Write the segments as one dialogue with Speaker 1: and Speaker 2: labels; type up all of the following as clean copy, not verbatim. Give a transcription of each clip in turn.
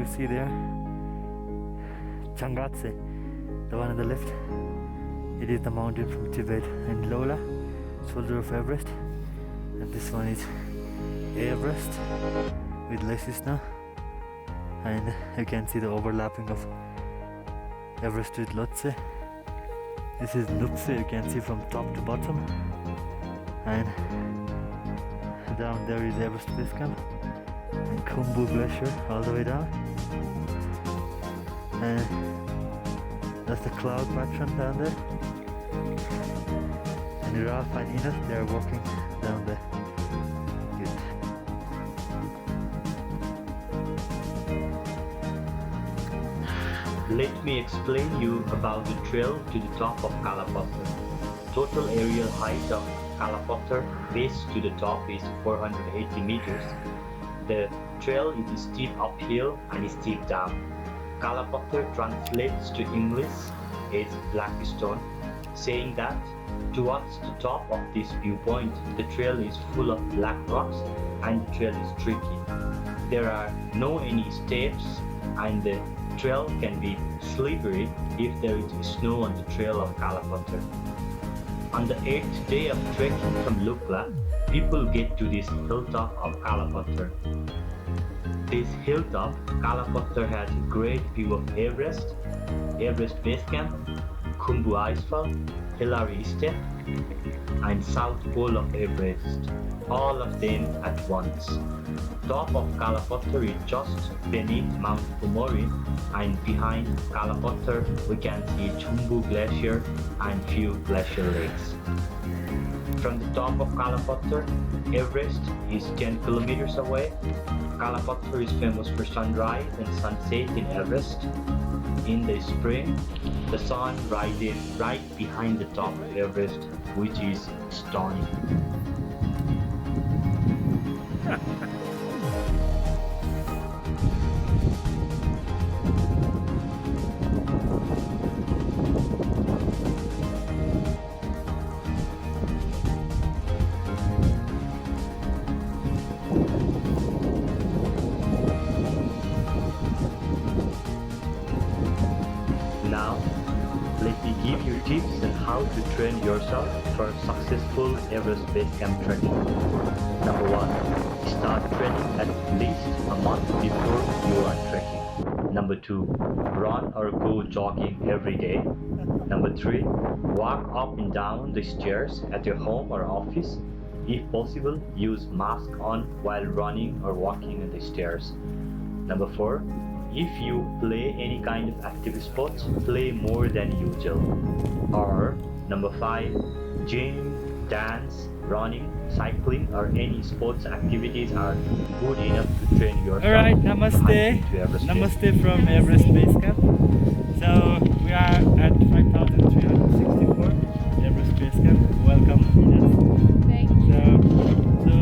Speaker 1: see there, Changatse, the one on the left, it is the mountain from Tibet, and Lola, shoulder of Everest, and this one is Everest with Lesisna, and you can see the overlapping of Everest with Lhotse. This is Nupse, you can see from top to bottom, and down there is Everest Base Camp and Khumbu glacier all the way down, and that's the cloud pattern down there, and Ralph and Ines, they are walking down there. Good.
Speaker 2: Let me explain you about the trail to the top of Kalapatthar. Total aerial height of Kalapatthar base to the top is 480 meters. The trail is steep uphill and steep down. Kalapatthar translates to English as black stone, saying that towards the top of this viewpoint, the trail is full of black rocks and the trail is tricky. There are no any steps and the trail can be slippery if there is snow on the trail of Kalapatthar. On the 8th day of trekking from Lukla, people get to this hilltop of Kalapatthar. This hilltop, Kalapatthar, has a great view of Everest, Everest Base Camp, Khumbu Icefall, Hillary Step, and South Pole of Everest, all of them at once. Top of Kalapatthar is just beneath Mount Pumori, and behind Kalapatthar we can see Khumbu glacier and few glacier lakes. From the top of Kalapatthar, Everest is 10 kilometers away. Kalapatthar is famous for sunrise and sunset in Everest. In the spring, the sun rises right behind the top of Everest, which is stunning. Now, let me give you tips on how to train yourself for successful Everest Base Camp trekking. Number 1. Start training at least a month before you are trekking. Number 2. Run or go jogging every day. Number 3. Walk up and down the stairs at your home or office. If possible, use mask on while running or walking on the stairs. Number 4. If you play any kind of active sports, play more than usual. Or number 5, gym, dance, running, cycling, or any sports activities are good enough to train yourself.
Speaker 1: Alright, namaste. Namaste from Everest Base Camp. So we are at 5,364 Everest Base Camp. Welcome, Ines.
Speaker 3: Thank you.
Speaker 1: So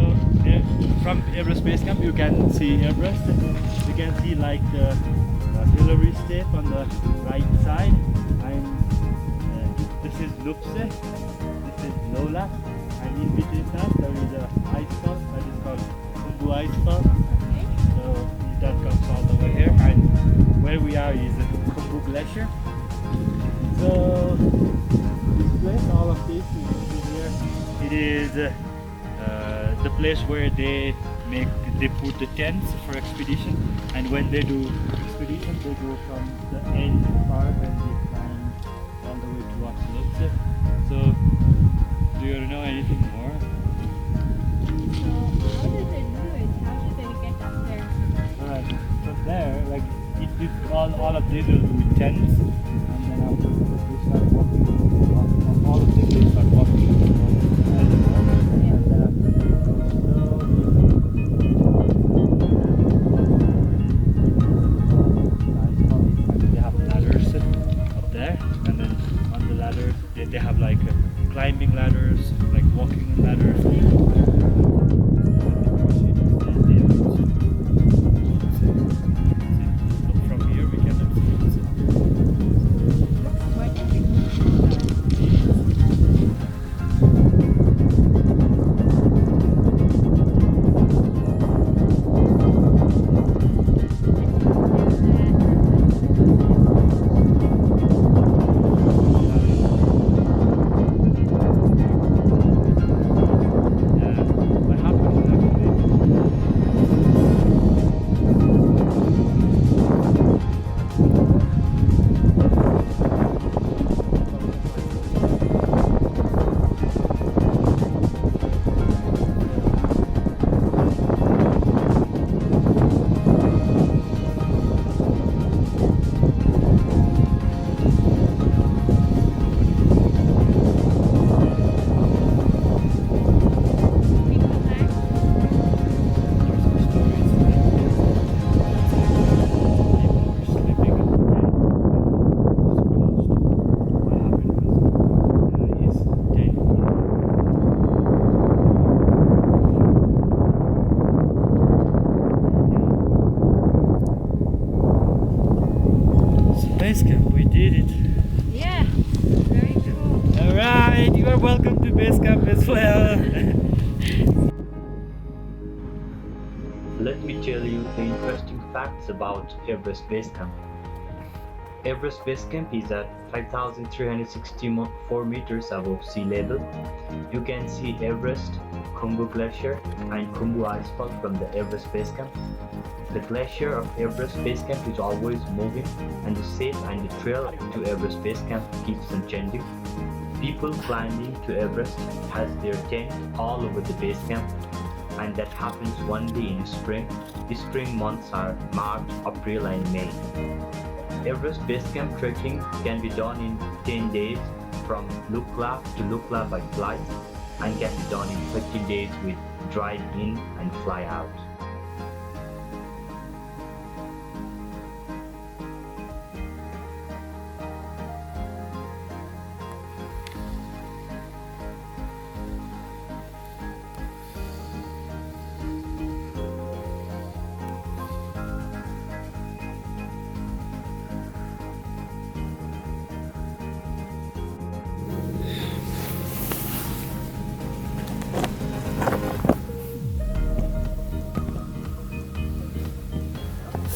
Speaker 1: from Everest Base Camp you can see Everest. You can see like the Hillary Step on the right side, and this is Lupse, this is Lola, and in between that there is a ice fall that is called Khumbu ice fall.
Speaker 3: Okay.
Speaker 1: So that comes all the way here, and where we are is Khumbu glacier. So this place, all of this you can see here, it is the place where they put the tents for expedition, and when they do expedition they go from the end part and they climb all the way towards Lhotse. So do you know anything more?
Speaker 3: So how did they do it? How did they get up there?
Speaker 1: Alright, from there, like all of these will be tents, and then afterwards they start walking on all of them, they start walking and then after they go they have ladders up there, and then on the ladders they have like climbing ladders, like walking ladders. From here we can see base camp. We did it.
Speaker 3: Yeah, very cool.
Speaker 1: Alright, you are welcome to base camp as well.
Speaker 2: Let me tell you the interesting facts about Everest Base Camp. Everest Base Camp is at 5,364 meters above sea level. You can see Everest, Khumbu Glacier and Khumbu Icefall from the Everest Base Camp. The glacier of Everest Base Camp is always moving, and the sail and the trail to Everest Base Camp keeps on changing. People climbing to Everest has their tent all over the base camp, and that happens one day in spring. The spring months are March, April and May. Everest Base Camp trekking can be done in 10 days from Lukla to Lukla by flight, and can be done in 30 days with drive in and fly out.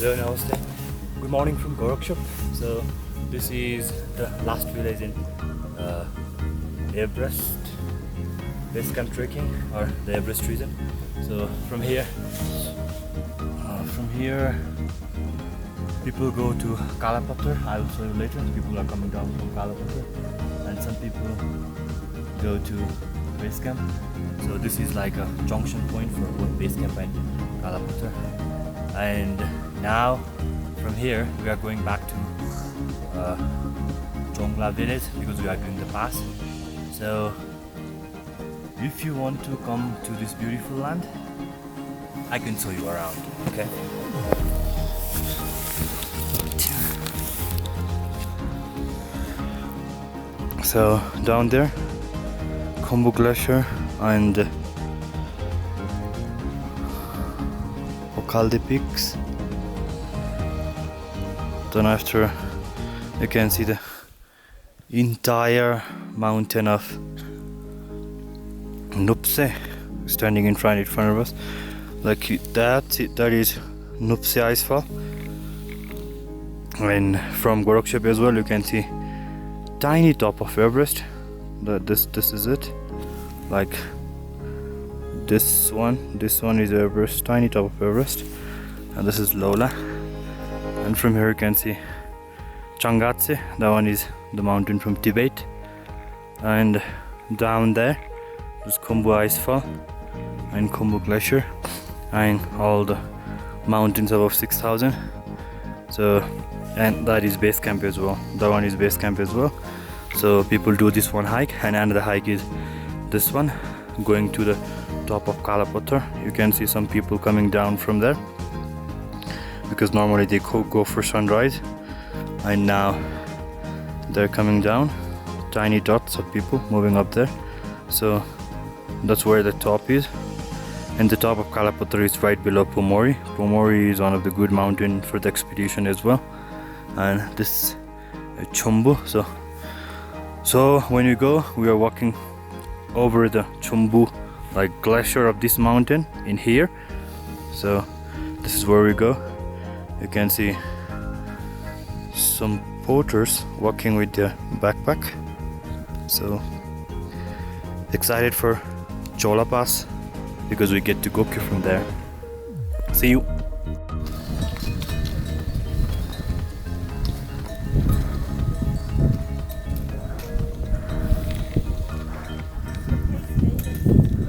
Speaker 1: Hello, namaste. Good morning from Gorakshap. So this is the last village in Everest Base Camp trekking, or the Everest region. So from here people go to Kalapatthar. I will show you later. People are coming down from Kalapatthar, and some people go to base camp. So this is like a junction point for both base camp and Kalapatthar. And now from here we are going back to Jongla village because we are doing the pass. So if you want to come to this beautiful land, I can show you around. Okay. So down there, Khumbu Glacier and Kaldi peaks. Then after you can see the entire mountain of Nupse standing in front of us. Like that is Nupse Icefall. And from Gorakshap as well you can see tiny top of Everest. This is it. Like this one is Everest, tiny top of Everest, and this is Lola. And from here you can see Changatse, that one is the mountain from Tibet. And down there is Khumbu Icefall and Khumbu Glacier and all the mountains above 6,000. So, and that is base camp as well. That one is base camp as well. So people do this one hike, and another hike is this one, going to the top of Kalapatthar. You can see some people coming down from there because normally they go for sunrise, and now they're coming down. Tiny dots of people moving up there. So that's where the top is, and the top of Kalapatthar is right below Pumori. Pumori is one of the good mountain for the expedition as well. And this Khumbu. So when you go, we are walking over the Khumbu, like glacier of this mountain in here. So this is where we go. You can see some porters walking with their backpack. So excited for Chola Pass because we get to go from there. See you.